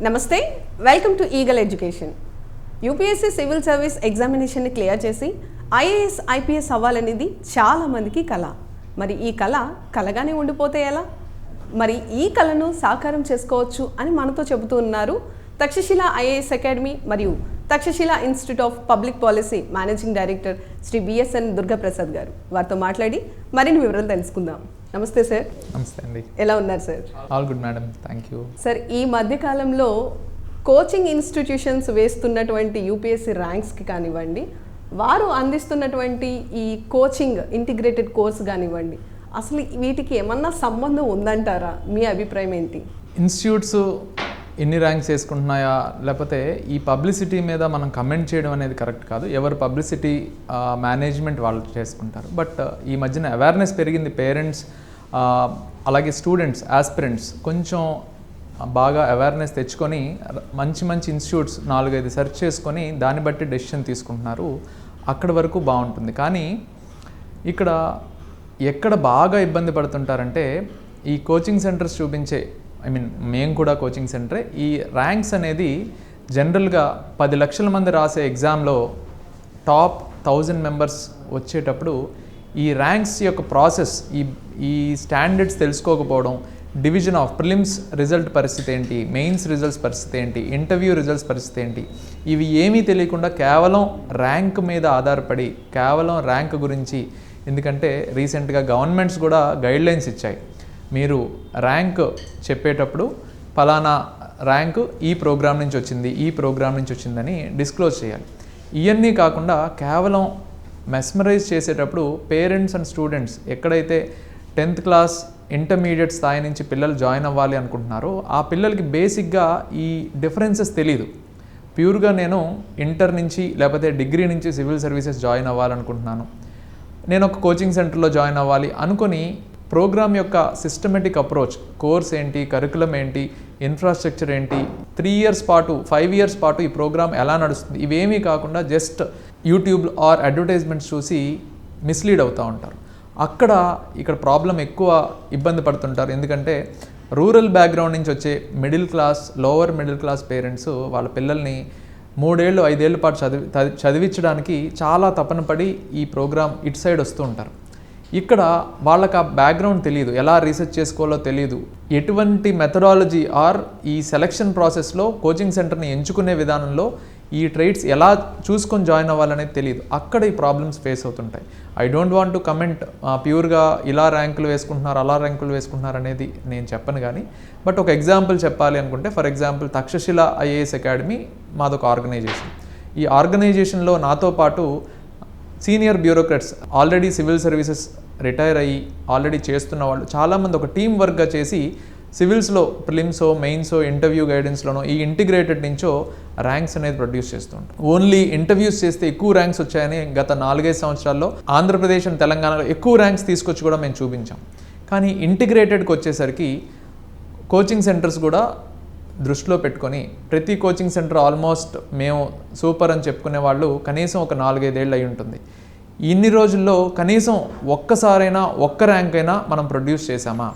నమస్తే, welcome to Eagle Education. UPSC civil service ఎగ్జామినేషన్ని clear చేసి ఐఏఎస్ ఐపీఎస్ అవ్వాలనేది చాలామందికి కళ. మరి ఈ కళ కలగానే ఉండిపోతే ఎలా? మరి ఈ కళను సాకారం చేసుకోవచ్చు అని మనతో చెబుతూ ఉన్నారు తక్షశిల ఐఏఎస్ అకాడమీ మరియు Takshashila institute of public policy managing director Shri BSN Durgaprasad గారు. వారితో మాట్లాడి మరిన్ని వివరాలు తెలుసుకుందాం. నమస్తే సార్. నమస్తే అండి. ఎలా ఉన్నారు sir? All good madam, thank you. Sir, ఈ మధ్యకాలంలో కోచింగ్ ఇన్స్టిట్యూషన్స్ వేస్తున్నటువంటి యూపీఎస్సీ ర్యాంక్స్కి కానివ్వండి, వారు అందిస్తున్నటువంటి ఈ కోచింగ్ ఇంటిగ్రేటెడ్ కోర్స్ కానివ్వండి, అసలు వీటికి ఏమన్నా సంబంధం ఉందంటారా? మీ అభిప్రాయం ఏంటి? ఇన్స్టిట్యూట్స్ ఎన్ని ర్యాంక్స్ వేసుకుంటున్నాయా, లేకపోతే ఈ పబ్లిసిటీ మీద మనం కమెంట్ చేయడం అనేది కరెక్ట్ కాదు. ఎవరు పబ్లిసిటీ మేనేజ్మెంట్ వాళ్ళు చేసుకుంటారు. బట్ ఈ మధ్యన అవేర్నెస్ పెరిగింది. పేరెంట్స్ అలాగే స్టూడెంట్స్, ఆస్పిరెంట్స్ కొంచెం బాగా అవేర్నెస్ తెచ్చుకొని మంచి మంచి ఇన్స్టిట్యూట్స్ 4-5 సెర్చ్ చేసుకొని దాన్ని బట్టి డెసిషన్ తీసుకుంటున్నారు. అక్కడి వరకు బాగుంటుంది. కానీ ఇక్కడ ఎక్కడ బాగా ఇబ్బంది పడుతుంటారంటే ఈ కోచింగ్ సెంటర్స్ చూపించే, మేము కూడా కోచింగ్ సెంటరే, ఈ ర్యాంక్స్ అనేది జనరల్గా 10 లక్షల మంది రాసే ఎగ్జామ్లో టాప్ 1000 మెంబర్స్ వచ్చేటప్పుడు ఈ ర్యాంక్స్ యొక్క ప్రాసెస్, ఈ స్టాండర్డ్స్ తెలుసుకోకపోవడం, డివిజన్ ఆఫ్ ప్రిలిమ్స్ రిజల్ట్ పరిస్థితి ఏంటి, మెయిన్స్ రిజల్ట్స్ పరిస్థితి ఏంటి, ఇంటర్వ్యూ రిజల్ట్స్ పరిస్థితి ఏంటి, ఇవి ఏమీ తెలియకుండా కేవలం ర్యాంక్ మీద ఆధారపడి, కేవలం ర్యాంక్ గురించి, ఎందుకంటే రీసెంట్గా గవర్నమెంట్స్ కూడా గైడ్లైన్స్ ఇచ్చాయి. మీరు ర్యాంక్ చెప్పేటప్పుడు ఫలానా ర్యాంకు ఈ ప్రోగ్రామ్ నుంచి వచ్చింది, ఈ ప్రోగ్రామ్ నుంచి వచ్చిందని డిస్క్లోజ్ చేయాలి. ఇవన్నీ కాకుండా కేవలం మెస్మరైజ్ చేసేటప్పుడు పేరెంట్స్ అండ్ స్టూడెంట్స్ ఎక్కడైతే 10th క్లాస్ ఇంటర్మీడియట్ స్థాయి నుంచి పిల్లలు జాయిన్ అవ్వాలి అనుకుంటున్నారో ఆ పిల్లలకి బేసిక్గా ఈ డిఫరెన్సెస్ తెలీదు. ప్యూర్గా నేను ఇంటర్ నుంచి లేకపోతే డిగ్రీ నుంచి సివిల్ సర్వీసెస్ జాయిన్ అవ్వాలనుకుంటున్నాను, నేను ఒక కోచింగ్ సెంటర్లో జాయిన్ అవ్వాలి అనుకొని ప్రోగ్రామ్ యొక్క సిస్టమేటిక్ అప్రోచ్, కోర్స్ ఏంటి, కరికులం ఏంటి, ఇన్ఫ్రాస్ట్రక్చర్ ఏంటి, 3 ఇయర్స్ పాటు 5 ఇయర్స్ పాటు ఈ ప్రోగ్రామ్ ఎలా నడుస్తుంది, ఇవేమీ కాకుండా జస్ట్ యూట్యూబ్ ఆర్ అడ్వర్టైజ్మెంట్స్ చూసి మిస్లీడ్ అవుతూ ఉంటారు. ఇక్కడ ప్రాబ్లం ఎక్కువ ఇబ్బంది పడుతుంటారు. ఎందుకంటే రూరల్ బ్యాక్గ్రౌండ్ నుంచి వచ్చే middle class, lower middle class parents వాళ్ళ పిల్లల్ని 3-5 ఏళ్ళ పాటు చదివించడానికి చాలా తపన పడి ఈ ప్రోగ్రామ్ ఇటు సైడ్ వస్తూ ఉంటారు. ఇక్కడ వాళ్ళకి ఆ బ్యాక్గ్రౌండ్ తెలియదు, ఎలా రీసెర్చ్ చేసుకోవాలో తెలియదు, ఎటువంటి మెథడాలజీ ఆర్ ఈ సెలక్షన్ ప్రాసెస్లో కోచింగ్ సెంటర్ని ఎంచుకునే విధానంలో ఈ ట్రైట్స్ ఎలా చూసుకొని జాయిన్ అవ్వాలనేది తెలియదు. అక్కడ ఈ ప్రాబ్లమ్స్ ఫేస్ అవుతుంటాయి. I don't want to comment ప్యూర్గా ఇలా ర్యాంకులు వేసుకుంటున్నారు, అలా ర్యాంకులు వేసుకుంటున్నారు అనేది నేను చెప్పను. కానీ బట్ ఒక ఎగ్జాంపుల్ చెప్పాలి అనుకుంటే, for example Takshashila IAS Academy మాదొక ఆర్గనైజేషన్. ఈ ఆర్గనైజేషన్లో నాతో పాటు senior bureaucrats, already civil services retire అయ్యి ఆల్రెడీ చేస్తున్న వాళ్ళు చాలామంది ఒక టీం వర్క్గా చేసి సివిల్స్లో ప్రిలిమ్సో, మెయిన్సో, ఇంటర్వ్యూ గైడెన్స్లోనో ఈ ఇంటిగ్రేటెడ్ నుంచో ర్యాంక్స్ అనేది ప్రొడ్యూస్ చేస్తుంటారు. ఓన్లీ ఇంటర్వ్యూస్ చేస్తే ఎక్కువ ర్యాంక్స్ వచ్చాయని గత 4-5 సంవత్సరాల్లో ఆంధ్రప్రదేశ్ అండ్ తెలంగాణలో ఎక్కువ ర్యాంక్స్ తీసుకొచ్చి కూడా మేము చూపించాం. కానీ ఇంటిగ్రేటెడ్కి వచ్చేసరికి కోచింగ్ సెంటర్స్ కూడా దృష్టిలో పెట్టుకొని ప్రతి కోచింగ్ సెంటర్ ఆల్మోస్ట్ మేము సూపర్ అని చెప్పుకునే వాళ్ళు కనీసం ఒక 4-5 ఏళ్ళు అయి ఉంటుంది. ఇన్ని రోజుల్లో కనీసం ఒక్కసారైనా ఒక్క ర్యాంక్ అయినా మనం ప్రొడ్యూస్ చేసామా?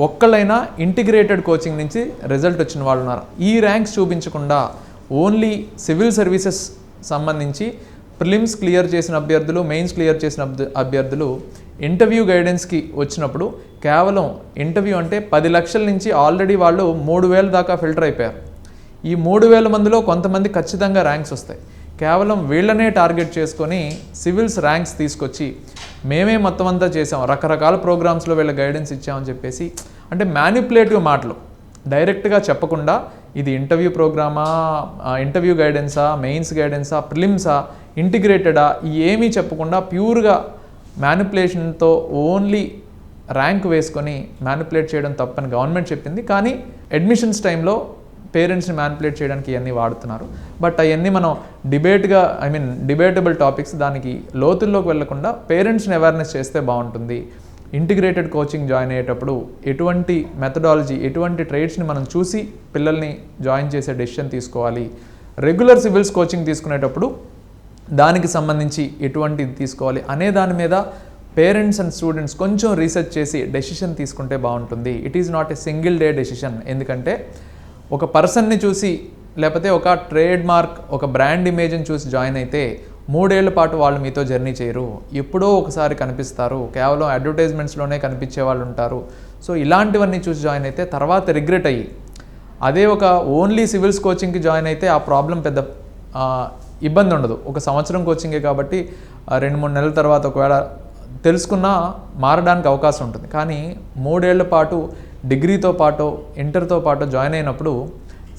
ఒక్కళ్ళైనా ఇంటిగ్రేటెడ్ కోచింగ్ నుంచి రిజల్ట్ వచ్చిన వాళ్ళు ఉన్నారు? ఈ ర్యాంక్స్ చూపించకుండా ఓన్లీ సివిల్ సర్వీసెస్ సంబంధించి ప్రిలిమ్స్ క్లియర్ చేసిన అభ్యర్థులు, మెయిన్స్ క్లియర్ చేసిన అభ్యర్థులు ఇంటర్వ్యూ గైడెన్స్కి వచ్చినప్పుడు కేవలం ఇంటర్వ్యూ అంటే 10 లక్షల నుంచి ఆల్రెడీ వాళ్ళు 3,000 దాకా ఫిల్టర్ అయిపోయారు. ఈ 3,000 మందిలో కొంతమంది ఖచ్చితంగా ర్యాంక్స్ వస్తాయి. కేవలం వీళ్ళనే టార్గెట్ చేసుకొని సివిల్స్ ర్యాంక్స్ తీసుకొచ్చి మేమే మొత్తం అంతా చేసాం, రకరకాల ప్రోగ్రామ్స్లో వీళ్ళ గైడెన్స్ ఇచ్చామని చెప్పేసి, అంటే మ్యానిపులేటివ్ మాటలు డైరెక్ట్గా చెప్పకుండా ఇది ఇంటర్వ్యూ ప్రోగ్రామా, ఇంటర్వ్యూ గైడెన్సా, మెయిన్స్ గైడెన్సా, ప్రిలిమ్సా, ఇంటిగ్రేటెడా, ఏమీ చెప్పకుండా ప్యూర్గా మ్యానిపులేషన్తో ఓన్లీ ర్యాంక్ వేసుకొని మ్యానిపులేట్ చేయడం తప్పని గవర్నమెంట్ చెప్పింది. కానీ అడ్మిషన్స్ టైంలో పేరెంట్స్ని మ్యానిపులేట్ చేయడానికి ఇవన్నీ వాడుతున్నారు. బట్ అవన్నీ మనం డిబేటబుల్ టాపిక్స్, దానికి లోతుల్లోకి వెళ్లకుండా పేరెంట్స్ని అవేర్నెస్ చేస్తే బాగుంటుంది. ఇంటిగ్రేటెడ్ కోచింగ్ జాయిన్ అయ్యేటప్పుడు ఎటువంటి మెథడాలజీ, ఎటువంటి ట్రైట్స్ని మనం చూసి పిల్లల్ని జాయిన్ చేసే డెసిషన్ తీసుకోవాలి. రెగ్యులర్ సివిల్స్ కోచింగ్ తీసుకునేటప్పుడు దానికి సంబంధించి ఎటువంటి తీసుకోవాలి అనే దాని మీద పేరెంట్స్ అండ్ స్టూడెంట్స్ కొంచెం రీసెర్చ్ చేసి డెసిషన్ తీసుకుంటే బాగుంటుంది. It is not a single day decision. ఎందుకంటే ఒక పర్సన్ని చూసి లేకపోతే ఒక ట్రేడ్ మార్క్, ఒక బ్రాండ్ ఇమేజ్ని చూసి జాయిన్ అయితే 3 ఏళ్ల పాటు వాళ్ళు మీతో జర్నీ చేయరు, ఎప్పుడో ఒకసారి కనిపిస్తారు, కేవలం అడ్వర్టైజ్మెంట్స్లోనే కనిపించే వాళ్ళు ఉంటారు. సో ఇలాంటివన్నీ చూసి జాయిన్ అయితే తర్వాత రిగ్రెట్ అయ్యి, అదే ఒక ఓన్లీ సివిల్స్ కోచింగ్కి జాయిన్ అయితే ఆ ప్రాబ్లం పెద్ద ఇబ్బంది ఉండదు. ఒక సంవత్సరం కోచింగే కాబట్టి 2-3 నెలల తర్వాత ఒకవేళ తెలుసుకున్నా మారడానికి అవకాశం ఉంటుంది. కానీ 3 ఏళ్ల పాటు డిగ్రీతో పాటు ఇంటర్తో పాటు జాయిన్ అయినప్పుడు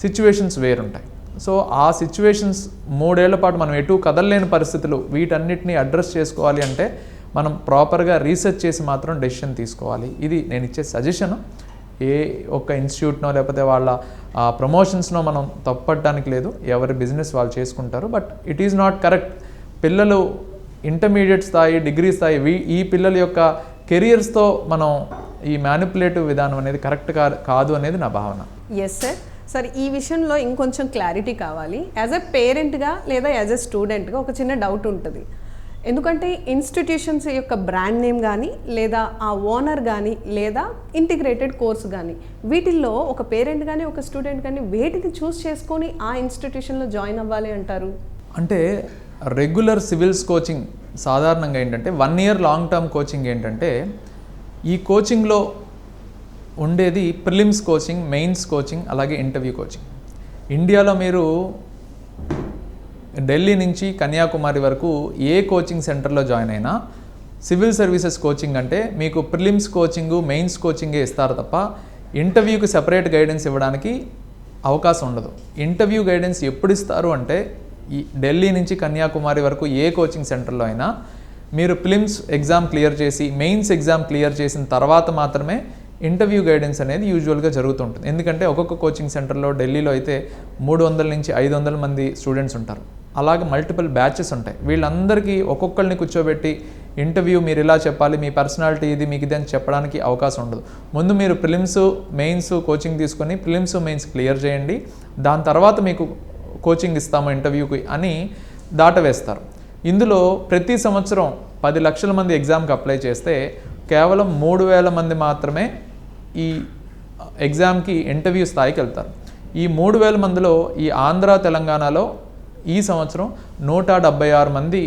సిచ్యువేషన్స్ వేరుంటాయి. సో ఆ సిచ్యువేషన్స్ 3 ఏళ్ల పాటు మనం ఎటు కదలలేని పరిస్థితులు, వీటన్నిటిని అడ్రస్ చేసుకోవాలి అంటే మనం ప్రాపర్గా రీసెర్చ్ చేసి మాత్రం డెసిషన్ తీసుకోవాలి. ఇది నేను ఇచ్చే సజెషన్. ఏ ఒక్క ఇన్స్టిట్యూట్నో లేకపోతే వాళ్ళ ప్రమోషన్స్నో మనం తప్పట్టడానికి లేదు, ఎవరి బిజినెస్ వాళ్ళు చేసుకుంటారు. But it is not correct. పిల్లలు ఇంటర్మీడియట్ స్థాయి, డిగ్రీ స్థాయి ఈ పిల్లల యొక్క కెరియర్స్తో మనం ఈ మ్యానిపులేటివ్ విధానం అనేది కరెక్ట్ కాదు అనేది నా భావన. Yes sir. సార్ ఈ విషయంలో ఇంకొంచెం క్లారిటీ కావాలి. యాజ్ ఎ పేరెంట్గా లేదా యాజ్ ఎ స్టూడెంట్గా ఒక చిన్న డౌట్ ఉంటుంది. ఎందుకంటే ఇన్స్టిట్యూషన్స్ యొక్క బ్రాండ్ నేమ్ కానీ లేదా ఆ ఓనర్ కానీ లేదా ఇంటిగ్రేటెడ్ కోర్స్ కానీ వీటిల్లో ఒక పేరెంట్ కానీ ఒక స్టూడెంట్ కానీ వేటిని చూస్ చేసుకొని ఆ ఇన్స్టిట్యూషన్లో జాయిన్ అవ్వాలి అంటారు? అంటే రెగ్యులర్ సివిల్స్ కోచింగ్ సాధారణంగా ఏంటంటే 1 year లాంగ్ టర్మ్ కోచింగ్ ఏంటంటే ఈ కోచింగ్లో ఉండేది ప్రిలిమ్స్ కోచింగ్, మెయిన్స్ కోచింగ్, అలాగే ఇంటర్వ్యూ కోచింగ్. ఇండియాలో మీరు ఢిల్లీ నుంచి కన్యాకుమారి వరకు ఏ కోచింగ్ సెంటర్లో జాయిన్ అయినా సివిల్ సర్వీసెస్ కోచింగ్ అంటే మీకు ప్రిలిమ్స్ కోచింగు, మెయిన్స్ కోచింగే ఇస్తారు తప్ప ఇంటర్వ్యూకి సెపరేట్ గైడెన్స్ ఇవ్వడానికి అవకాశం ఉండదు. ఇంటర్వ్యూ గైడెన్స్ ఎప్పుడు ఇస్తారు అంటే ఈ ఢిల్లీ నుంచి కన్యాకుమారి వరకు ఏ కోచింగ్ సెంటర్లో అయినా మీరు ప్రిలిమ్స్ ఎగ్జామ్ క్లియర్ చేసి మెయిన్స్ ఎగ్జామ్ క్లియర్ చేసిన తర్వాత మాత్రమే ఇంటర్వ్యూ గైడెన్స్ అనేది యూజువల్గా జరుగుతుంటుంది. ఎందుకంటే ఒక్కొక్క కోచింగ్ సెంటర్లో ఢిల్లీలో అయితే 300 నుంచి 500 మంది స్టూడెంట్స్ ఉంటారు. అలాగే మల్టిపుల్ బ్యాచెస్ ఉంటాయి. వీళ్ళందరికీ ఒక్కొక్కరిని కూర్చోబెట్టి ఇంటర్వ్యూ మీరు ఇలా చెప్పాలి, మీ పర్సనాలిటీ ఇది, మీకు ఇది అని చెప్పడానికి అవకాశం ఉండదు. ముందు మీరు ప్రిలిమ్స్, మెయిన్స్ కోచింగ్ తీసుకొని ప్రిలిమ్స్, మెయిన్స్ క్లియర్ చేయండి, దాని తర్వాత మీకు కోచింగ్ ఇస్తాము ఇంటర్వ్యూకి అని దాటవేస్తారు. ఇందులో ప్రతి సంవత్సరం 10 లక్షల మంది ఎగ్జామ్కి అప్లై చేస్తే కేవలం 3,000 మంది మాత్రమే ఈ ఎగ్జామ్కి ఇంటర్వ్యూ స్థాయికి వెళ్తారు. ఈ 3,000 మందిలో ఈ ఆంధ్ర, తెలంగాణలో ఈ సంవత్సరం 176 మంది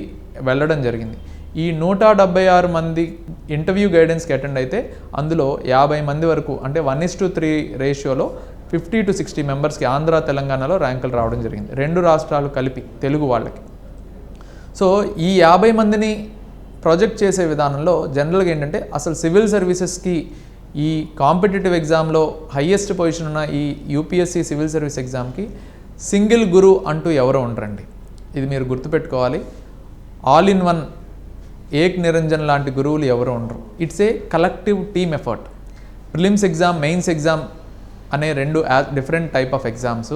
వెళ్ళడం జరిగింది. ఈ 176 మంది ఇంటర్వ్యూ గైడెన్స్కి అటెండ్ అయితే అందులో 50 మంది వరకు అంటే 1:3 రేషియోలో 50 to 60 మెంబర్స్కి ఆంధ్ర, తెలంగాణలో ర్యాంకులు రావడం జరిగింది, 2 రాష్ట్రాలు కలిపి తెలుగు వాళ్ళకి. సో ఈ 50 మందిని ప్రాజెక్ట్ చేసే విధానంలో జనరల్గా ఏంటంటే అసలు సివిల్ సర్వీసెస్కి ఈ కాంపిటేటివ్ ఎగ్జామ్లో హయ్యెస్ట్ పొజిషన్ ఉన్న ఈ యూపీఎస్సీ సివిల్ సర్వీస్ ఎగ్జామ్కి సింగిల్ గురు అంటూ ఎవరో ఉండరండి. ఇది మీరు గుర్తుపెట్టుకోవాలి. ఆల్ ఇన్ వన్, ఏక్ నిరంజన్ లాంటి గురువులు ఎవరు ఉండరు. It's a collective team effort. Prelims exam, mains exam అనే 2 different type of exams.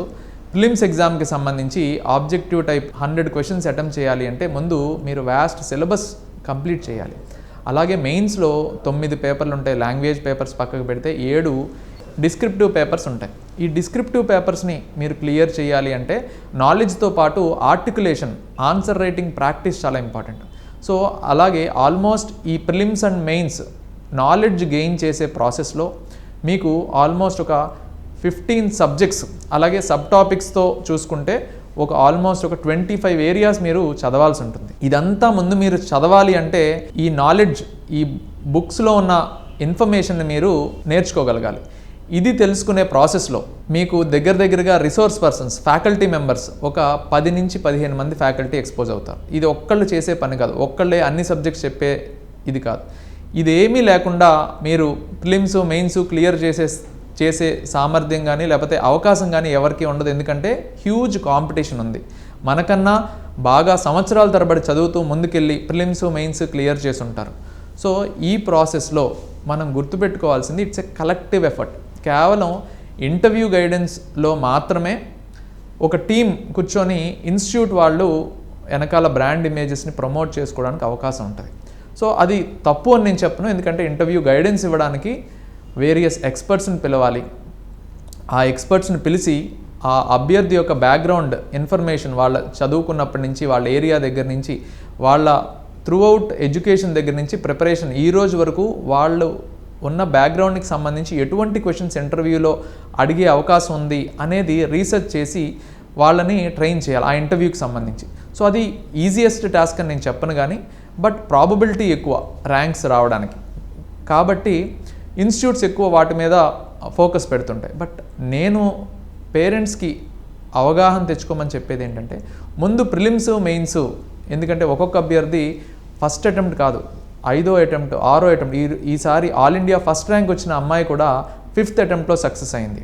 Prelims ఎగ్జామ్కి సంబంధించి ఆబ్జెక్టివ్ టైప్ 100 క్వశ్చన్స్ అటెంప్ట్ చేయాలి అంటే ముందు మీరు వ్యాస్ట్ సిలబస్ కంప్లీట్ చేయాలి. అలాగే మెయిన్స్లో 9 పేపర్లు ఉంటాయి. లాంగ్వేజ్ పేపర్స్ పక్కకు పెడితే 7 డిస్క్రిప్టివ్ పేపర్స్ ఉంటాయి. ఈ డిస్క్రిప్టివ్ పేపర్స్ని మీరు క్లియర్ చేయాలి అంటే నాలెడ్జ్తో పాటు ఆర్టికులేషన్, ఆన్సర్ రైటింగ్ ప్రాక్టీస్ చాలా ఇంపార్టెంట్. సో అలాగే ఆల్మోస్ట్ ఈ prelims and mains knowledge gain చేసే ప్రాసెస్లో మీకు ఆల్మోస్ట్ ఒక 15 సబ్జెక్ట్స్, అలాగే సబ్ టాపిక్స్తో చూసుకుంటే ఒక ఆల్మోస్ట్ ఒక 25 ఏరియాస్ మీరు చదవాల్సి ఉంటుంది. ఇదంతా ముందు మీరు చదవాలి అంటే ఈ నాలెడ్జ్, ఈ బుక్స్లో ఉన్న ఇన్ఫర్మేషన్ని మీరు నేర్చుకోగలగాలి. ఇది తెలుసుకునే ప్రాసెస్లో మీకు దగ్గరగా రిసోర్స్ పర్సన్స్, ఫ్యాకల్టీ మెంబర్స్ ఒక 10 నుంచి 15 మంది ఫ్యాకల్టీ ఎక్స్పోజ్ అవుతారు. ఇది ఒక్కళ్ళు చేసే పని కాదు, ఒక్కళ్ళే అన్ని సబ్జెక్ట్స్ చెప్పే ఇది కాదు. ఇదేమీ లేకుండా మీరు ప్రిలిమ్స్, మెయిన్స్ క్లియర్ చేసే సామర్థ్యం కానీ లేకపోతే అవకాశం కానీ ఎవరికి ఉండదు. ఎందుకంటే హ్యూజ్ కాంపిటీషన్ ఉంది. మనకన్నా బాగా సంవత్సరాల తరబడి చదువుతూ ముందుకెళ్ళి ప్రిలిమ్స్, మెయిన్స్ క్లియర్ చేసి ఉంటారు. సో ఈ ప్రాసెస్లో మనం గుర్తుపెట్టుకోవాల్సింది ఇట్స్ ఎ కలెక్టివ్ ఎఫర్ట్. కేవలం ఇంటర్వ్యూ గైడెన్స్లో మాత్రమే ఒక టీం కూర్చొని ఇన్స్టిట్యూట్ వాళ్ళు వెనకాల బ్రాండ్ ఇమేజెస్ని ప్రమోట్ చేసుకోవడానికి అవకాశం ఉంటుంది. సో అది తప్పు అని నేను చెప్పను. ఎందుకంటే ఇంటర్వ్యూ గైడెన్స్ ఇవ్వడానికి వేరియస్ ఎక్స్పర్ట్స్ని పిలవాలి. ఆ ఎక్స్పర్ట్స్ని పిలిచి ఆ అభ్యర్థి యొక్క బ్యాక్గ్రౌండ్ ఇన్ఫర్మేషన్, వాళ్ళ చదువుకున్నప్పటి నుంచి, వాళ్ళ ఏరియా దగ్గర నుంచి, వాళ్ళ త్రూఅవుట్ ఎడ్యుకేషన్ దగ్గర నుంచి ప్రిపరేషన్ ఈ రోజు వరకు వాళ్ళు ఉన్న బ్యాక్గ్రౌండ్కి సంబంధించి ఎటువంటి క్వశ్చన్స్ ఇంటర్వ్యూలో అడిగే అవకాశం ఉంది అనేది రీసెర్చ్ చేసి వాళ్ళని ట్రైన్ చేయాలి ఆ ఇంటర్వ్యూకి సంబంధించి. సో అది ఈజియెస్ట్ టాస్క్ అని నేను చెప్పను, కానీ బట్ ప్రాబబిలిటీ ఎక్కువ ర్యాంక్స్ రావడానికి. కాబట్టి ఇన్స్టిట్యూట్స్ ఎక్కువ వాటి మీద ఫోకస్ పెడుతుంటాయి. బట్ నేను పేరెంట్స్కి అవగాహన తెచ్చుకోమని చెప్పేది ఏంటంటే, ముందు ప్రిలిమ్స్ మెయిన్స్, ఎందుకంటే ఒక్కొక్క అభ్యర్థి ఫస్ట్ అటెంప్ట్ కాదు, 5వ అటెంప్ట్ 6వ అటెంప్ట్, ఈసారి ఆల్ ఇండియా ఫస్ట్ ర్యాంక్ వచ్చిన అమ్మాయి కూడా 5th అటెంప్ట్లో సక్సెస్ అయింది.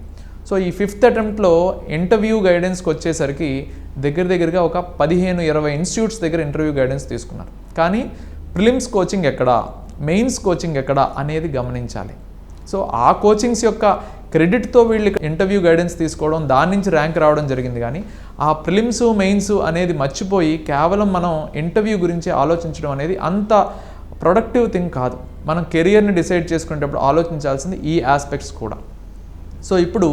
సో ఈ 5th అటెంప్ట్లో ఇంటర్వ్యూ గైడెన్స్కి వచ్చేసరికి దగ్గరగా ఒక 15-20 ఇన్స్టిట్యూట్స్ దగ్గర ఇంటర్వ్యూ గైడెన్స్ తీసుకున్నారు. కానీ ప్రిలిమ్స్ కోచింగ్ ఎక్కడా, మెయిన్స్ కోచింగ్ ఎక్కడా అనేది గమనించాలి. సో ఆ కోచింగ్స్ యొక్క క్రెడిట్తో వీళ్ళు ఇంటర్వ్యూ గైడెన్స్ తీసుకోవడం, దాని నుంచి ర్యాంక్ రావడం జరిగింది. కానీ ఆ ప్రిలిమ్స్ మెయిన్స్ అనేది మర్చిపోయి కేవలం మనం ఇంటర్వ్యూ గురించి ఆలోచించడం అనేది అంత ప్రొడక్టివ్ థింగ్ కాదు. మనం కెరియర్ని డిసైడ్ చేసుకునేటప్పుడు ఆలోచించాల్సింది ఈ ఆస్పెక్ట్స్ కూడా. సో ఇప్పుడు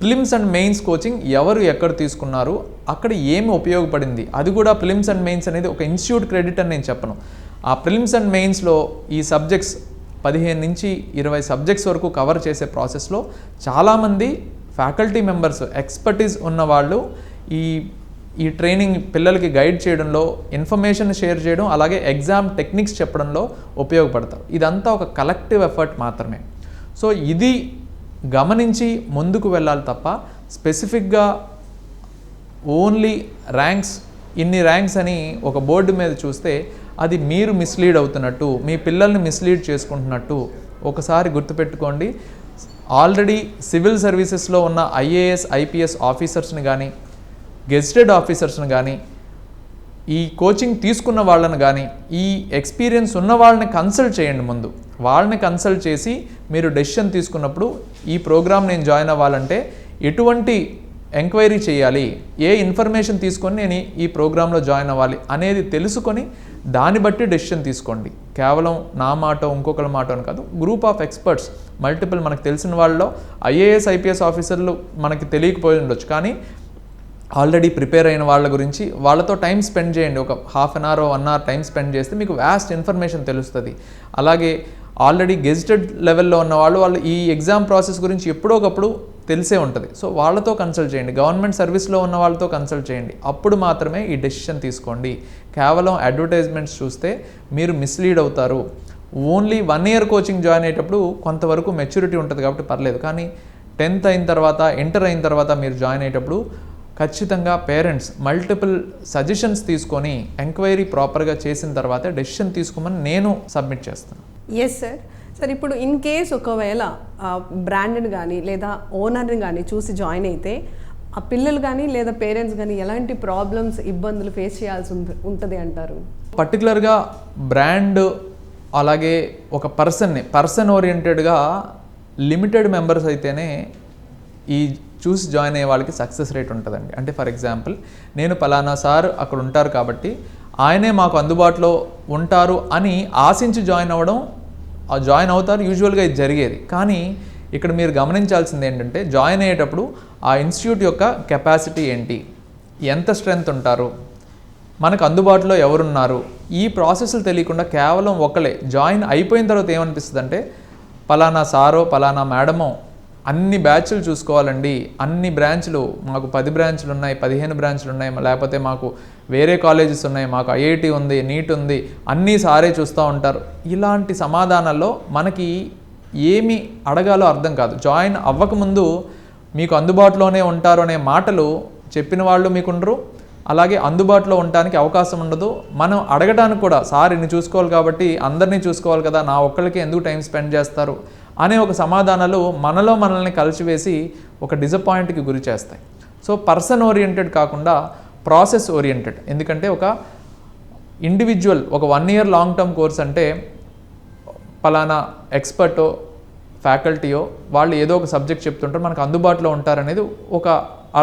ప్రిలిమ్స్ అండ్ మెయిన్స్ కోచింగ్ ఎవరు ఎక్కడ తీసుకున్నారు, అక్కడ ఏమి ఉపయోగపడింది, అది కూడా ప్రిలిమ్స్ అండ్ మెయిన్స్ అనేది ఒక ఇన్స్టిట్యూట్ క్రెడిట్ అని నేను చెప్పను. ఆ ప్రిలిమ్స్ అండ్ మెయిన్స్లో ఈ సబ్జెక్ట్స్ 15-20 సబ్జెక్ట్స్ వరకు కవర్ చేసే ప్రాసెస్లో చాలామంది ఫ్యాకల్టీ మెంబర్స్, ఎక్స్పర్టీస్ ఉన్నవాళ్ళు ఈ ట్రైనింగ్ పిల్లలకి గైడ్ చేయడంలో, ఇన్ఫర్మేషన్ షేర్ చేయడం, అలాగే ఎగ్జామ్ టెక్నిక్స్ చెప్పడంలో ఉపయోగపడతారు. ఇదంతా ఒక కలెక్టివ్ ఎఫర్ట్ మాత్రమే. సో ఇది గమనించి ముందుకు వెళ్ళాలి తప్ప స్పెసిఫిక్గా ఓన్లీ ర్యాంక్స్, ఇన్ని ర్యాంక్స్ అని ఒక బోర్డు మీద చూస్తే అది మీరు మిస్లీడ్ అవుతున్నట్టు, మీ పిల్లల్ని మిస్లీడ్ చేసుకుంటున్నట్టు. ఒకసారి గుర్తుపెట్టుకోండి, ఆల్రెడీ సివిల్ సర్వీసెస్లో ఉన్న ఐఏఎస్ ఐపీఎస్ ఆఫీసర్స్ని కానీ, గెజిటెడ్ ఆఫీసర్స్ని కానీ, ఈ కోచింగ్ తీసుకున్న వాళ్ళని కానీ, ఈ ఎక్స్పీరియన్స్ ఉన్న వాళ్ళని కన్సల్ట్ చేయండి. ముందు వాళ్ళని కన్సల్ట్ చేసి మీరు డెసిషన్ తీసుకున్నప్పుడు ఈ ప్రోగ్రామ్ నేను జాయిన్ అవ్వాలంటే ఎటువంటి ఎంక్వైరీ చేయాలి, ఏ ఇన్ఫర్మేషన్ తీసుకొని నేను ఈ ప్రోగ్రాంలో జాయిన్ అవ్వాలి అనేది తెలుసుకొని దాన్ని బట్టి డెసిషన్ తీసుకోండి. కేవలం నా మాట ఇంకొకరి మాట అని కాదు, గ్రూప్ ఆఫ్ ఎక్స్పర్ట్స్, మల్టిపుల్ మనకు తెలిసిన వాళ్ళలో ఐఏఎస్ ఐపీఎస్ ఆఫీసర్లు మనకి తెలియకపోయి ఉండొచ్చు, కానీ ఆల్రెడీ ప్రిపేర్ అయిన వాళ్ళ గురించి వాళ్ళతో టైం స్పెండ్ చేయండి. ఒక ½ an hour 1 hour time spend చేస్తే మీకు వ్యాస్ట్ ఇన్ఫర్మేషన్ తెలుస్తుంది. అలాగే ఆల్రెడీ గెజిటెడ్ లెవెల్లో ఉన్న వాళ్ళు ఈ ఎగ్జామ్ ప్రాసెస్ గురించి ఎప్పుడో ఒకప్పుడు తెలిసే ఉంటుంది. సో వాళ్ళతో కన్సల్ట్ చేయండి, గవర్నమెంట్ సర్వీస్లో ఉన్న వాళ్ళతో కన్సల్ట్ చేయండి. అప్పుడు మాత్రమే ఈ డెసిషన్ తీసుకోండి. కేవలం అడ్వర్టైజ్మెంట్స్ చూస్తే మీరు మిస్లీడ్ అవుతారు. ఓన్లీ 1 ఇయర్ కోచింగ్ జాయిన్ అయ్యేటప్పుడు కొంతవరకు మెచ్యూరిటీ ఉంటుంది కాబట్టి పర్లేదు, కానీ 10th అయిన తర్వాత, ఇంటర్ అయిన తర్వాత మీరు జాయిన్ అయ్యేటప్పుడు ఖచ్చితంగా పేరెంట్స్ మల్టిపుల్ సజెషన్స్ తీసుకొని ఎంక్వైరీ ప్రాపర్గా చేసిన తర్వాత డెసిషన్ తీసుకోమని నేను సబ్మిట్ చేస్తాను. Yes sir. సార్ ఇప్పుడు ఇన్ కేస్ ఒకవేళ బ్రాండెడ్ కానీ లేదా ఓనర్ని కానీ చూసి జాయిన్ అయితే ఆ పిల్లలు కానీ లేదా పేరెంట్స్ కానీ ఎలాంటి ప్రాబ్లమ్స్, ఇబ్బందులు ఫేస్ చేయాల్సి ఉంటుంది అంటారు? పర్టికులర్గా బ్రాండ్, అలాగే ఒక పర్సన్ ఓరియంటెడ్గా లిమిటెడ్ మెంబర్స్ అయితేనే ఈ చూసి జాయిన్ అయ్యే వాళ్ళకి సక్సెస్ రేట్ ఉంటుందండి. అంటే ఫర్ ఎగ్జాంపుల్, నేను పలానా సార్ అక్కడ ఉంటారు కాబట్టి ఆయనే మాకు అందుబాటులో ఉంటారు అని ఆశించి జాయిన్ అవుతారు, యూజువల్గా ఇది జరిగేది. కానీ ఇక్కడ మీరు గమనించాల్సింది ఏంటంటే, జాయిన్ అయ్యేటప్పుడు ఆ ఇన్స్టిట్యూట్ యొక్క కెపాసిటీ ఏంటి, ఎంత స్ట్రెంగ్త్ ఉంటారు, మనకు అందుబాటులో ఎవరున్నారు, ఈ ప్రాసెస్లు తెలియకుండా కేవలం ఒకలే జాయిన్ అయిపోయిన తర్వాత ఏమనిపిస్తుంది అంటే, పలానా సారో పలానా మేడమో అన్ని బ్యాచ్లు చూసుకోవాలండి, అన్ని బ్రాంచ్లు, మాకు 10 బ్రాంచ్లు ఉన్నాయి, 15 బ్రాంచ్లు ఉన్నాయి, లేకపోతే మాకు వేరే కాలేజెస్ ఉన్నాయి, మాకు ఐఐటి ఉంది, నీట్ ఉంది, అన్నీ సారే చూస్తూ ఉంటారు. ఇలాంటి సమాధానాల్లో మనకి ఏమి అడగాలో అర్థం కాదు. జాయిన్ అవ్వకముందు మీకు అందుబాటులోనే ఉంటారు అనే మాటలు చెప్పిన వాళ్ళు మీకుండరు, అలాగే అందుబాటులో ఉండడానికి అవకాశం ఉండదు. మనం అడగడానికి కూడా, సార్ ఇన్ని చూసుకోవాలి కాబట్టి అందరినీ చూసుకోవాలి కదా, నా ఒక్కళ్ళకి ఎందుకు టైం స్పెండ్ చేస్తారు అనే ఒక సమాధానాలు మనల్ని కలిసివేసి ఒక డిసప్పాయింట్కి గురి చేస్తాయి. సో పర్సన్ ఓరియంటెడ్ కాకుండా ప్రాసెస్ ఓరియంటెడ్. ఎందుకంటే ఒక ఇండివిజువల్, ఒక 1 ఇయర్ లాంగ్ టర్మ్ కోర్స్ అంటే పలానా ఎక్స్పర్టో ఫ్యాకల్టీయో వాళ్ళు ఏదో ఒక సబ్జెక్ట్ చెప్తుంటారు, మనకు అందుబాటులో ఉంటారనేది ఒక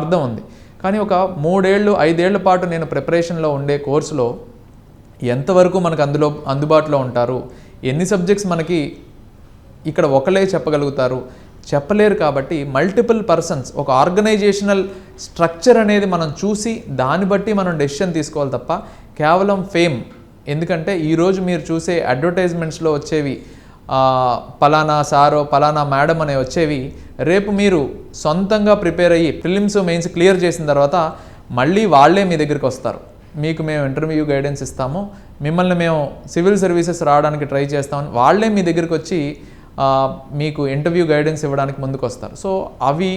అర్థం ఉంది. కానీ ఒక 3 ఏళ్ళు 5 ఏళ్ల పాటు నేను ప్రిపరేషన్లో ఉండే కోర్సులో ఎంతవరకు మనకు అందుబాటులో ఉంటారు, ఎన్ని సబ్జెక్ట్స్ మనకి ఇక్కడ ఒకలే చెప్పగలుగుతారు, చెప్పలేరు. కాబట్టి మల్టిపుల్ పర్సన్స్, ఒక ఆర్గనైజేషనల్ స్ట్రక్చర్ అనేది మనం చూసి దాన్ని బట్టి మనం డెసిషన్ తీసుకోవాలి తప్ప కేవలం ఫేమ్. ఎందుకంటే ఈరోజు మీరు చూసే అడ్వర్టైజ్మెంట్స్లో వచ్చేవి పలానా సారో పలానా మేడం అనే వచ్చేవి రేపు మీరు సొంతంగా ప్రిపేర్ అయ్యి ప్రిలిమ్స్ మెయిన్స్ క్లియర్ చేసిన తర్వాత మళ్ళీ వాళ్ళే మీ దగ్గరికి వస్తారు. మీకు మేము ఇంటర్వ్యూ గైడెన్స్ ఇస్తాము, మిమ్మల్ని మేము సివిల్ సర్వీసెస్ రావడానికి ట్రై చేస్తామని వాళ్ళే మీ దగ్గరికి వచ్చి మీకు ఇంటర్వ్యూ గైడెన్స్ ఇవ్వడానికి ముందుకు వస్తారు. సో అవి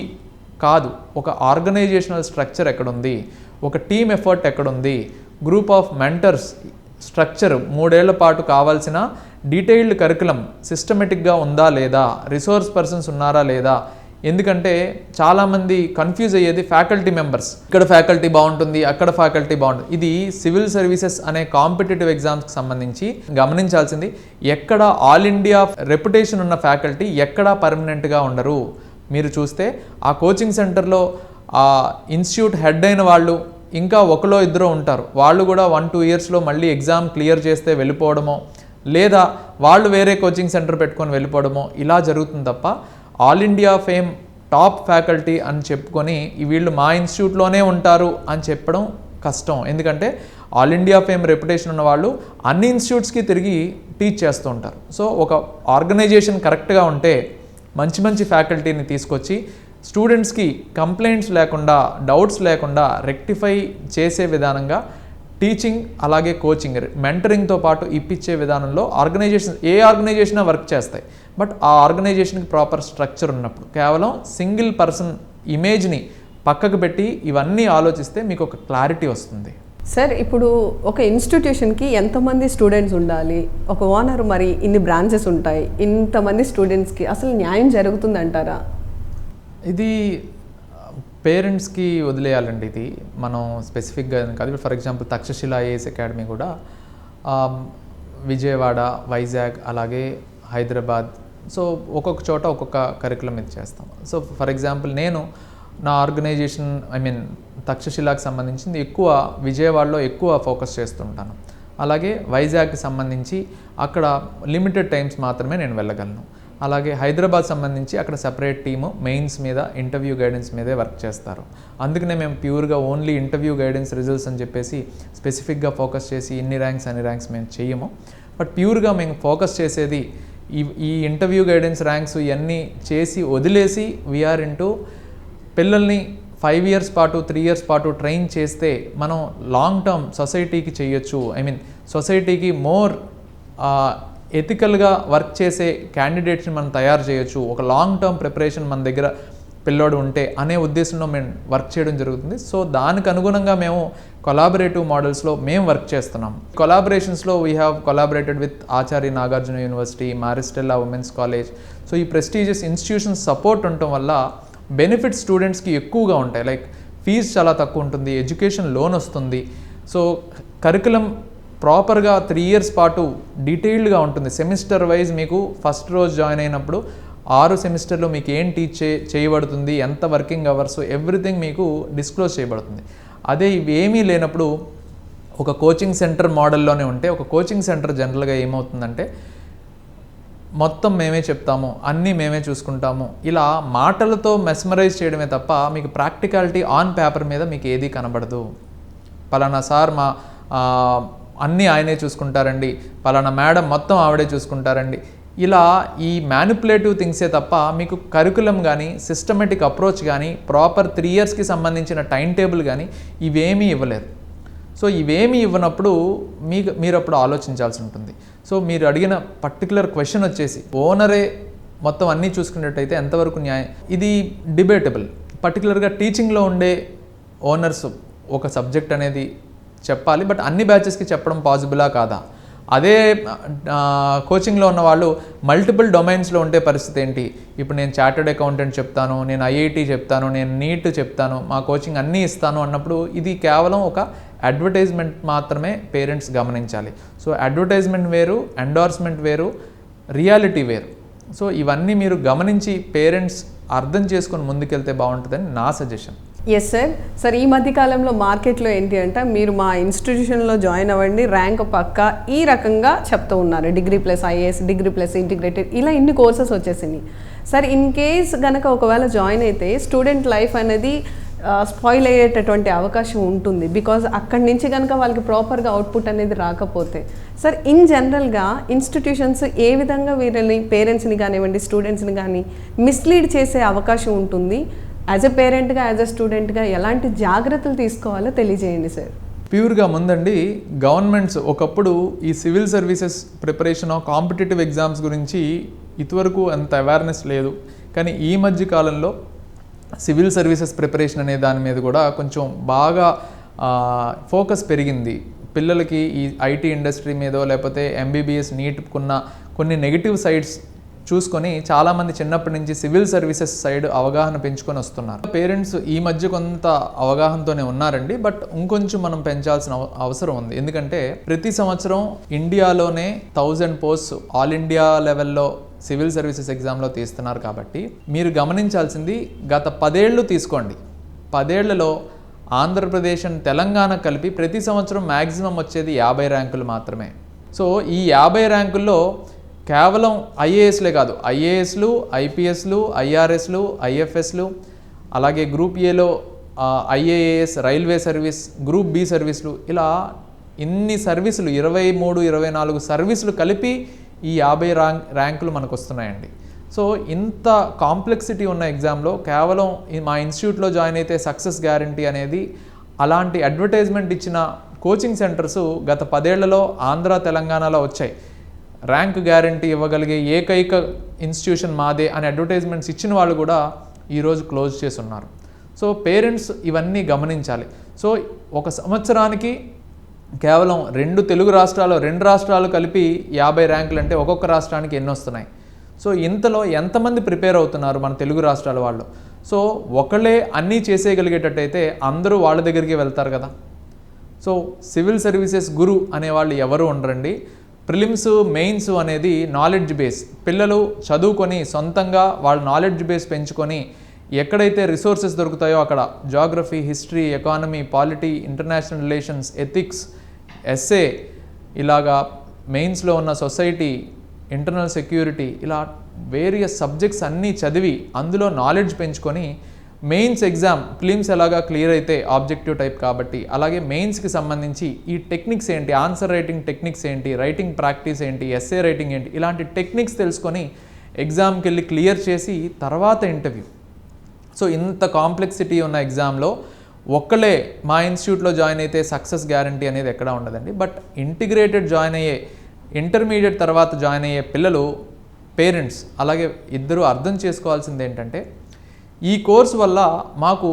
కాదు, ఒక ఆర్గనైజేషనల్ స్ట్రక్చర్ ఎక్కడుంది, ఒక టీమ్ ఎఫర్ట్ ఎక్కడుంది, గ్రూప్ ఆఫ్ మెంటర్స్ స్ట్రక్చర్ 3 ఏళ్ల పాటు కావాల్సిన డీటెయిల్డ్ కరికులం సిస్టమేటిక్గా ఉందా లేదా, రిసోర్స్ పర్సన్స్ ఉన్నారా లేదా. ఎందుకంటే చాలామంది కన్ఫ్యూజ్ అయ్యేది ఫ్యాకల్టీ మెంబర్స్, ఇక్కడ ఫ్యాకల్టీ బాగుంటుంది అక్కడ ఫ్యాకల్టీ బాగుంటుంది. ఇది సివిల్ సర్వీసెస్ అనే కాంపిటేటివ్ ఎగ్జామ్స్కి సంబంధించి గమనించాల్సింది. ఎక్కడ ఆల్ ఇండియా రెప్యుటేషన్ ఉన్న ఫ్యాకల్టీ ఎక్కడా పర్మనెంట్గా ఉండరు. మీరు చూస్తే ఆ కోచింగ్ సెంటర్లో ఆ ఇన్స్టిట్యూట్ హెడ్ అయిన వాళ్ళు ఇంకా ఒకలో ఇద్దరు ఉంటారు, వాళ్ళు కూడా 1-2 ఇయర్స్లో మళ్ళీ ఎగ్జామ్ క్లియర్ చేస్తే వెళ్ళిపోవడమో లేదా వాళ్ళు వేరే కోచింగ్ సెంటర్ పెట్టుకొని వెళ్ళిపోవడమో ఇలా జరుగుతుంది తప్ప all India fame top faculty అని చెప్పుకొని వీళ్ళు మా ఇన్స్టిట్యూట్లోనే ఉంటారు అని చెప్పడం కష్టం. ఎందుకంటే ఆల్ ఇండియా ఫేమ్ రెప్యుటేషన్ ఉన్న వాళ్ళు అన్ని ఇన్స్టిట్యూట్స్కి తిరిగి టీచ్ చేస్తూ ఉంటారు. సో ఒక ఆర్గనైజేషన్ కరెక్ట్గా ఉంటే మంచి మంచి ఫ్యాకల్టీని తీసుకొచ్చి స్టూడెంట్స్కి కంప్లైంట్స్ లేకుండా డౌట్స్ లేకుండా రెక్టిఫై చేసే విధానంగా టీచింగ్ అలాగే కోచింగ్ మెంటరింగ్తో పాటు ఇప్పించే విధానంలో ఏ ఆర్గనైజేషన్ వర్క్ చేస్తాయి. బట్ ఆ ఆర్గనైజేషన్కి ప్రాపర్ స్ట్రక్చర్ ఉన్నప్పుడు కేవలం సింగిల్ పర్సన్ ఇమేజ్ని పక్కకు పెట్టి ఇవన్నీ ఆలోచిస్తే మీకు ఒక క్లారిటీ వస్తుంది. సార్, ఇప్పుడు ఒక ఇన్స్టిట్యూషన్కి ఎంతమంది స్టూడెంట్స్ ఉండాలి, ఒక ఓనర్ మరి ఇన్ని బ్రాంచెస్ ఉంటాయి, ఇంతమంది స్టూడెంట్స్కి అసలు న్యాయం జరుగుతుందంటారా? ఇది పేరెంట్స్కి వదిలేయాలండి. ఇది మనం స్పెసిఫిక్గా కాదు. ఇప్పుడు for example Takshashila IAS academy కూడా విజయవాడ, వైజాగ్ అలాగే హైదరాబాద్, సో ఒక్కొక్క చోట ఒక్కొక్క కరికులం ఇది చేస్తాం. సో ఫర్ ఎగ్జాంపుల్ నేను నా ఆర్గనైజేషన్ తక్షశిలాకి సంబంధించింది ఎక్కువ విజయవాడలో ఎక్కువ ఫోకస్ చేస్తుంటాను. అలాగే వైజాగ్కి సంబంధించి అక్కడ లిమిటెడ్ టైమ్స్ మాత్రమే నేను వెళ్ళగలను. అలాగే హైదరాబాద్ సంబంధించి అక్కడ సెపరేట్ టీము మెయిన్స్ మీద ఇంటర్వ్యూ గైడెన్స్ మీదే వర్క్ చేస్తారు. అందుకనే మేము ప్యూర్గా ఓన్లీ ఇంటర్వ్యూ గైడెన్స్ రిజల్ట్స్ అని చెప్పేసి స్పెసిఫిక్గా ఫోకస్ చేసి ఇన్ని ర్యాంక్స్ అన్ని ర్యాంక్స్ మేము చేయము. బట్ ప్యూర్గా మేము ఫోకస్ చేసేది ఈ ఇంటర్వ్యూ గైడెన్స్ ర్యాంక్స్ ఇవన్నీ చేసి వదిలేసి వీఆర్ ఇంటూ పిల్లల్ని 5 years పాటు 3 years పాటు ట్రైన్ చేస్తే మనం లాంగ్ టర్మ్ సొసైటీకి చేయొచ్చు. సొసైటీకి మోర్ ఎథికల్గా వర్క్ చేసే క్యాండిడేట్స్ని మనం తయారు చేయొచ్చు. ఒక లాంగ్ టర్మ్ ప్రిపరేషన్ మన దగ్గర పిల్లోడు ఉంటే అనే ఉద్దేశంలో మేము వర్క్ చేయడం జరుగుతుంది. సో దానికి అనుగుణంగా మేము కొలాబరేటివ్ మోడల్స్లో మేము వర్క్ చేస్తున్నాం. కొలాబరేషన్స్లో we have collaborated with Acharya Nagarjuna University, Maris Stella Women's College. So ఈ ప్రెస్టీజియస్ ఇన్స్టిట్యూషన్స్ సపోర్ట్ ఉండటం వల్ల బెనిఫిట్స్ స్టూడెంట్స్కి ఎక్కువగా ఉంటాయి. లైక్ ఫీజు చాలా తక్కువ ఉంటుంది, ఎడ్యుకేషన్ లోన్ వస్తుంది. సో కరికులం ప్రాపర్గా 3 years పాటు డీటెయిల్డ్గా ఉంటుంది. సెమిస్టర్ వైజ్ మీకు ఫస్ట్ రోజు జాయిన్ అయినప్పుడు 6 సెమిస్టర్లో మీకు ఏం టీచ్ చేయబడుతుంది, ఎంత వర్కింగ్ అవర్స్, ఎవ్రీథింగ్ మీకు డిస్క్లోజ్ చేయబడుతుంది. అదే ఇవేమీ లేనప్పుడు ఒక కోచింగ్ సెంటర్ మోడల్లోనే ఉంటే, ఒక కోచింగ్ సెంటర్ జనరల్గా ఏమవుతుందంటే మొత్తం మేమే చెప్తాము, అన్నీ మేమే చూసుకుంటాము, ఇలా మాటలతో మెస్మరైజ్ చేయడమే తప్ప మీకు ప్రాక్టికాలిటీ ఆన్ పేపర్ మీద మీకు ఏదీ కనబడదు. పలానా సార్ మా అన్నీ ఆయనే చూసుకుంటారండి, పలానా మేడం మొత్తం ఆవిడే చూసుకుంటారండి, ఇలా ఈ మ్యానిపులేటివ్ థింగ్సే తప్ప మీకు కరికులం కానీ సిస్టమేటిక్ అప్రోచ్ కానీ ప్రాపర్ 3 yearsకి సంబంధించిన టైం టేబుల్ కానీ ఇవేమీ ఇవ్వలేరు. సో ఇవేమీ ఇవ్వనప్పుడు మీరు అప్పుడు ఆలోచించాల్సి ఉంటుంది. సో మీరు అడిగిన పర్టికులర్ క్వశ్చన్ వచ్చేసి ఓనరే మొత్తం అన్నీ చూసుకున్నట్టయితే ఎంతవరకు న్యాయం, ఇది డిబేటబుల్. పర్టికులర్గా టీచింగ్లో ఉండే ఓనర్స్ ఒక సబ్జెక్ట్ అనేది చెప్పాలి, బట్ అన్ని బ్యాచెస్కి చెప్పడం పాసిబులా కాదా? అదే కోచింగ్లో ఉన్న వాళ్ళు మల్టిపుల్ డొమైన్స్లో ఉండే పరిస్థితి ఏంటి? ఇప్పుడు నేను చార్టర్డ్ అకౌంటెంట్ చెప్తాను, నేను ఐఐటి చెప్తాను, నేను నీట్ చెప్తాను, మా కోచింగ్ అన్నీ ఇస్తాను అన్నప్పుడు ఇది కేవలం ఒక అడ్వర్టైజ్మెంట్ మాత్రమే పేరెంట్స్ గమనించాలి. సో అడ్వర్టైజ్మెంట్ వేరు, ఎండార్స్మెంట్ వేరు, రియాలిటీ వేరు. సో ఇవన్నీ మీరు గమనించి పేరెంట్స్ అర్థం చేసుకొని ముందుకెళ్తే బాగుంటుందని నా సజెషన్. ఎస్ సార్, ఈ మధ్యకాలంలో మార్కెట్లో ఏంటి అంటే మీరు మా ఇన్స్టిట్యూషన్లో జాయిన్ అవ్వండి, ర్యాంక్ పక్కా ఈ రకంగా చెప్తూ ఉన్నారు. Degree plus IAS, degree plus integrated, ఇలా ఇన్ని కోర్సెస్ వచ్చేసినాయి. సార్, ఇన్ కేస్ కనుక ఒకవేళ జాయిన్ అయితే స్టూడెంట్ లైఫ్ అనేది స్పాయిల్ అయ్యేటటువంటి అవకాశం ఉంటుంది, బికాజ్ అక్కడి నుంచి కనుక వాళ్ళకి ప్రాపర్గా అవుట్పుట్ అనేది రాకపోతే. సార్, ఇన్ జనరల్గా ఇన్స్టిట్యూషన్స్ ఏ విధంగా వీళ్ళని పేరెంట్స్ని కానివ్వండి స్టూడెంట్స్ని కానీ మిస్లీడ్ చేసే అవకాశం ఉంటుంది? యాజ్ ఎ పేరెంట్గా, యాజ్ ఎ స్టూడెంట్గా ఎలాంటి జాగ్రత్తలు తీసుకోవాలో తెలియజేయండి సార్. ప్యూర్గా ముందండి గవర్నమెంట్స్ ఒకప్పుడు ఈ civil services preparation of competitive exams గురించి ఇదివరకు అంత అవేర్నెస్ లేదు. కానీ ఈ మధ్య కాలంలో సివిల్ సర్వీసెస్ ప్రిపరేషన్ అనే దాని మీద కూడా కొంచెం బాగా ఫోకస్ పెరిగింది. పిల్లలకి ఈ ఐటీ ఇండస్ట్రీ మీదో లేకపోతే ఎంబీబీఎస్ నీట్కున్న కొన్ని నెగిటివ్ సైడ్స్ చూసుకొని చాలామంది చిన్నప్పటి నుంచి సివిల్ సర్వీసెస్ సైడ్ అవగాహన పెంచుకొని వస్తున్నారు. పేరెంట్స్ ఈ మధ్య కొంత అవగాహనతోనే ఉన్నారండి, బట్ ఇంకొంచెం మనం పెంచాల్సిన అవసరం ఉంది. ఎందుకంటే ప్రతి సంవత్సరం ఇండియాలోనే 1000 పోస్ట్స్ ఆల్ ఇండియా లెవెల్లో సివిల్ సర్వీసెస్ ఎగ్జామ్లో తీస్తున్నారు. కాబట్టి మీరు గమనించాల్సింది గత 10 ఏళ్ళు తీసుకోండి. 10 ఏళ్లలో ఆంధ్రప్రదేశ్ అండ్ తెలంగాణ కలిపి ప్రతి సంవత్సరం మ్యాక్సిమం వచ్చేది 50 ర్యాంకులు మాత్రమే. సో ఈ 50 ర్యాంకుల్లో కేవలం ఐఏఎస్లే కాదు, ఐఏఎస్లు, ఐపీఎస్లు, ఐఆర్ఎస్లు, ఐఎఫ్ఎస్లు, అలాగే గ్రూప్ ఏలో IAS, railway service, group B సర్వీసులు, ఇలా ఇన్ని సర్వీసులు 23, 24 సర్వీసులు కలిపి ఈ 50 ర్యాంకులు మనకు వస్తున్నాయండి. సో ఇంత కాంప్లెక్సిటీ ఉన్న ఎగ్జామ్లో కేవలం మా ఇన్స్టిట్యూట్లో జాయిన్ అయితే సక్సెస్ గ్యారంటీ అనేది అలాంటి అడ్వర్టైజ్మెంట్ ఇచ్చిన కోచింగ్ సెంటర్స్ గత 10 ఏళ్లలో ఆంధ్ర, తెలంగాణలో వచ్చాయి. ర్యాంక్ గ్యారంటీ ఇవ్వగలిగే ఏకైక ఇన్స్టిట్యూషన్ మాదే అని అడ్వర్టైజ్మెంట్స్ ఇచ్చిన వాళ్ళు కూడా ఈరోజు క్లోజ్ చేసి ఉన్నారు. సో పేరెంట్స్ ఇవన్నీ గమనించాలి. సో ఒక సంవత్సరానికి కేవలం 2 తెలుగు రాష్ట్రాలు, 2 రాష్ట్రాలు కలిపి 50 ర్యాంకులు అంటే ఒక్కొక్క రాష్ట్రానికి ఎన్ని వస్తున్నాయి? సో ఇంతలో ఎంతమంది ప్రిపేర్ అవుతున్నారు మన తెలుగు రాష్ట్రాల వాళ్ళు? సో ఒకళ్ళే అన్నీ చేసేయగలిగేటట్టయితే అందరూ వాళ్ళ దగ్గరికి వెళ్తారు కదా. సో సివిల్ సర్వీసెస్ గురు అనేవాళ్ళు ఎవరు ఉండరండి. ప్రిలిమ్స్, మెయిన్స్ అనేది నాలెడ్జ్ బేస్. పిల్లలు చదువుకొని సొంతంగా వాళ్ళ నాలెడ్జ్ బేస్ పెంచుకొని ఎక్కడైతే రిసోర్సెస్ దొరుకుతాయో అక్కడ geography, history, economy, polity, international relations, ethics, essay, ఇలాగా మెయిన్స్లో ఉన్న సొసైటీ, ఇంటర్నల్ సెక్యూరిటీ, ఇలా వేరియస్ సబ్జెక్ట్స్ అన్నీ చదివి అందులో నాలెడ్జ్ పెంచుకొని మెయిన్స్ ఎగ్జామ్, ప్రిలిమ్స్ ఎలాగా క్లియర్ అయితే ఆబ్జెక్టివ్ టైప్ కాబట్టి, అలాగే మెయిన్స్కి సంబంధించి ఈ టెక్నిక్స్ ఏంటి, ఆన్సర్ రైటింగ్ టెక్నిక్స్ ఏంటి, రైటింగ్ ప్రాక్టీస్ ఏంటి, ఎస్ఏ రైటింగ్ ఏంటి, ఇలాంటి టెక్నిక్స్ తెలుసుకొని ఎగ్జామ్కి వెళ్ళి క్లియర్ చేసి తర్వాత ఇంటర్వ్యూ. సో ఇంత కాంప్లెక్సిటీ ఉన్న ఎగ్జామ్లో ఒక్కలే మా ఇన్స్టిట్యూట్లో జాయిన్ అయితే సక్సెస్ గ్యారంటీ అనేది ఎక్కడా ఉండదండి. బట్ ఇంటిగ్రేటెడ్ జాయిన్ అయ్యే, ఇంటర్మీడియట్ తర్వాత జాయిన్ అయ్యే పిల్లలు, పేరెంట్స్ అలాగే ఇద్దరూ అర్థం చేసుకోవాల్సింది ఏంటంటే ఈ కోర్స్ వల్ల మాకు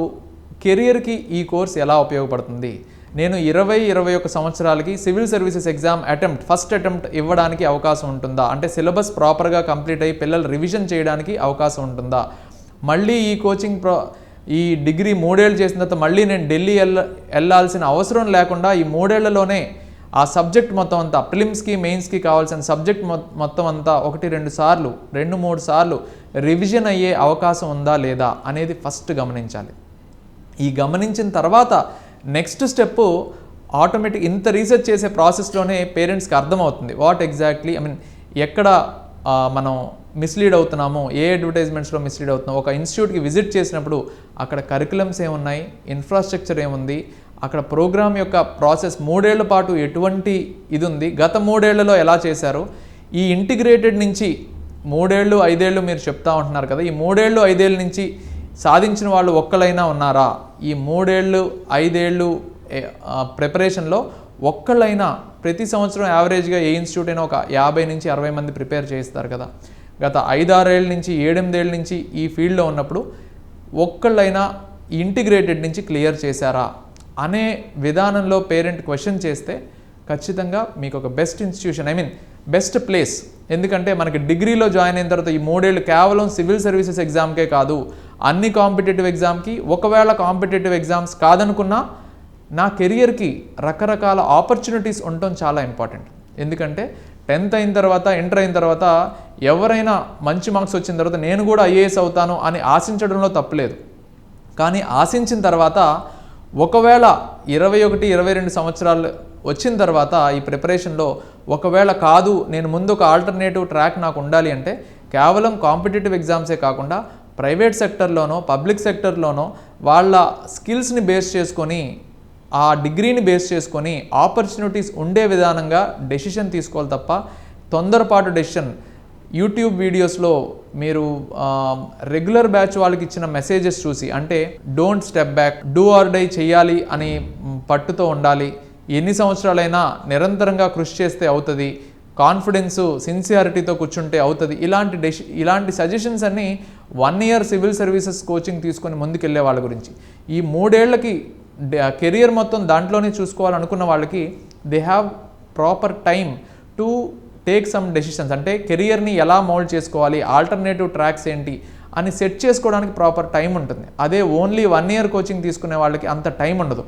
కెరియర్కి ఈ కోర్స్ ఎలా ఉపయోగపడుతుంది. నేను 20-21 సంవత్సరాలకి civil services exam first attempt ఇవ్వడానికి అవకాశం ఉంటుందా? అంటే సిలబస్ ప్రాపర్గా కంప్లీట్ అయ్యి పిల్లలు రివిజన్ చేయడానికి అవకాశం ఉంటుందా? మళ్ళీ ఈ కోచింగ్ ఈ డిగ్రీ 3 ఏళ్ళు చేసిన తర్వాత మళ్ళీ నేను ఢిల్లీ వెళ్ళాల్సిన అవసరం లేకుండా ఈ 3 ఏళ్లలోనే ఆ సబ్జెక్ట్ మొత్తం అంతా, ప్రిలిమ్స్కి, మెయిన్స్కి కావాల్సిన సబ్జెక్ట్ మొత్తం అంతా 1-2 సార్లు, 2-3 సార్లు రివిజన్ అయ్యే అవకాశం ఉందా లేదా అనేది ఫస్ట్ గమనించాలి. ఈ గమనించిన తర్వాత నెక్స్ట్ స్టెప్ ఆటోమేటిక్ ఇంత రీసెర్చ్ చేసే ప్రాసెస్లోనే పేరెంట్స్కి అర్థమవుతుంది వాట్ ఎగ్జాక్ట్లీ ఎక్కడ మనం మిస్లీడ్ అవుతున్నామో, ఏ అడ్వర్టైజ్మెంట్స్లో మిస్లీడ్ అవుతున్నాం. ఒక ఇన్స్టిట్యూట్కి విజిట్ చేసినప్పుడు అక్కడ కరికులమ్స్ ఏమున్నాయి, ఇన్ఫ్రాస్ట్రక్చర్ ఏముంది, అక్కడ ప్రోగ్రామ్ యొక్క ప్రాసెస్ 3 ఏళ్ల పాటు ఎటువంటి ఇది ఉంది, గత 3 ఏళ్లలో ఎలా చేశారు, ఈ ఇంటిగ్రేటెడ్ నుంచి 3 ఏళ్ళు 5 ఏళ్ళు మీరు చెప్తా ఉంటున్నారు కదా, ఈ 3 ఏళ్ళు 5 ఏళ్ళ నుంచి సాధించిన వాళ్ళు ఒక్కళ్ళైనా ఉన్నారా? ఈ 3 ఏళ్ళు 5 ఏళ్ళు ప్రిపరేషన్లో ఒక్కళ్ళైనా ప్రతి సంవత్సరం యావరేజ్గా ఏ ఇన్స్టిట్యూట్ అయినా ఒక 50-60 మంది ప్రిపేర్ చేస్తారు కదా. గత 5-6 ఏళ్ళ నుంచి 7-8 ఏళ్ళ నుంచి ఈ ఫీల్డ్లో ఉన్నప్పుడు ఒక్కళ్ళైనా ఇంటిగ్రేటెడ్ నుంచి క్లియర్ చేశారా అనే విధానంలో పేరెంట్ క్వశ్చన్ చేస్తే ఖచ్చితంగా మీకు ఒక బెస్ట్ ఇన్స్టిట్యూషన్, బెస్ట్ ప్లేస్. ఎందుకంటే మనకి డిగ్రీలో జాయిన్ అయిన తర్వాత ఈ 3 ఏళ్ళు కేవలం సివిల్ సర్వీసెస్ ఎగ్జామ్కే కాదు, అన్ని కాంపిటేటివ్ ఎగ్జామ్కి, ఒకవేళ కాంపిటేటివ్ ఎగ్జామ్స్ కాదనుకున్నా నా కెరియర్కి రకరకాల ఆపర్చునిటీస్ ఉండటం చాలా ఇంపార్టెంట్. ఎందుకంటే 10th అయిన తర్వాత, ఇంటర్ అయిన తర్వాత ఎవరైనా మంచి మార్క్స్ వచ్చిన తర్వాత నేను కూడా ఐఏఎస్ అవుతాను అని ఆశించడంలో తప్పులేదు. కానీ ఆశించిన తర్వాత ఒకవేళ 21-22 సంవత్సరాలు వచ్చిన తర్వాత ఈ ప్రిపరేషన్లో ఒకవేళ కాదు, నేను ముందు ఒక ఆల్టర్నేటివ్ ట్రాక్ నాకు ఉండాలి అంటే కేవలం కాంపిటేటివ్ ఎగ్జామ్సే కాకుండా ప్రైవేట్ సెక్టర్లోనో పబ్లిక్ సెక్టర్లోనో వాళ్ళ స్కిల్స్ని బేస్ చేసుకొని ఆ డిగ్రీని బేస్ చేసుకొని ఆపర్చునిటీస్ ఉండే విధానంగా డెసిషన్ తీసుకోవాలి తప్ప తొందరపాటు డెసిషన్. యూట్యూబ్ వీడియోస్లో మీరు రెగ్యులర్ బ్యాచ్ వాళ్ళకి ఇచ్చిన మెసేజెస్ చూసి, అంటే don't step back, do or die చేయాలి అని పట్టుతో ఉండాలి, ఎన్ని సంవత్సరాలైనా నిరంతరంగా కృషి చేస్తే అవుతుంది, కాన్ఫిడెన్సు సిన్సియారిటీతో కూర్చుంటే అవుతుంది, ఇలాంటి సజెషన్స్ అన్నీ 1 year సివిల్ సర్వీసెస్ కోచింగ్ తీసుకొని ముందుకెళ్ళే వాళ్ళ గురించి. ఈ 3 ఏళ్లకి కెరియర్ మొత్తం దాంట్లోనే చూసుకోవాలనుకున్న వాళ్ళకి they have proper time to take some decisions. అంటే కెరియర్ని ఎలా మౌల్డ్ చేసుకోవాలి, ఆల్టర్నేటివ్ ట్రాక్స్ ఏంటి అని సెట్ చేసుకోవడానికి ప్రాపర్ టైం ఉంటుంది. అదే ఓన్లీ 1 year కోచింగ్ తీసుకునే వాళ్ళకి అంత టైం ఉండదు.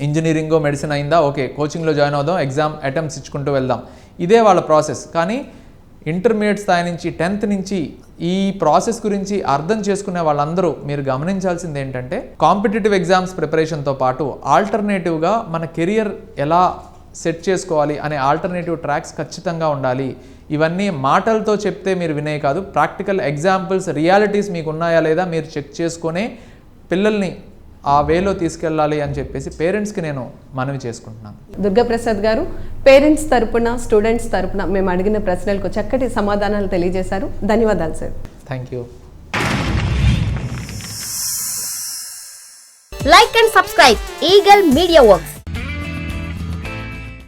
ఇంజనీరింగో మెడిసిన్ అయిందా, ఓకే కోచింగ్లో జాయిన్ అవుదాం, ఎగ్జామ్ అటెంప్ట్స్ ఇచ్చుకుంటూ వెళ్దాం, ఇదే వాళ్ళ ప్రాసెస్. కానీ ఇంటర్మీడియట్ స్థాయి నుంచి 10th నుంచి ఈ ప్రాసెస్ గురించి అర్థం చేసుకునే వాళ్ళందరూ మీరు గమనించాల్సింది ఏంటంటే, కాంపిటేటివ్ ఎగ్జామ్స్ ప్రిపరేషన్తో పాటు ఆల్టర్నేటివ్గా మన కెరియర్ ఎలా సెట్ చేసుకోవాలి అనే ఆల్టర్నేటివ్ ట్రాక్స్ ఖచ్చితంగా ఉండాలి. ఇవన్నీ మాటలతో చెప్తే మీరు వినే కాదు, ప్రాక్టికల్ ఎగ్జాంపుల్స్, రియాలిటీస్ మీకు ఉన్నాయా లేదా మీరు చెక్ చేసుకునే పిల్లల్ని ఆ వేలో తీసుకెళ్ళాలి అని చెప్పేసి పేరెంట్స్కి నేను మనవి చేసుకుంటున్నాను. దుర్గాప్రసాద్ గారు, పేరెంట్స్ తరపున స్టూడెంట్స్ తరపున మేము అడిగిన ప్రశ్నలకు చక్కటి సమాధానాలు తెలియజేశారు. ధన్యవాదాలు sir. Thank you. Like and subscribe Eagle Media Works.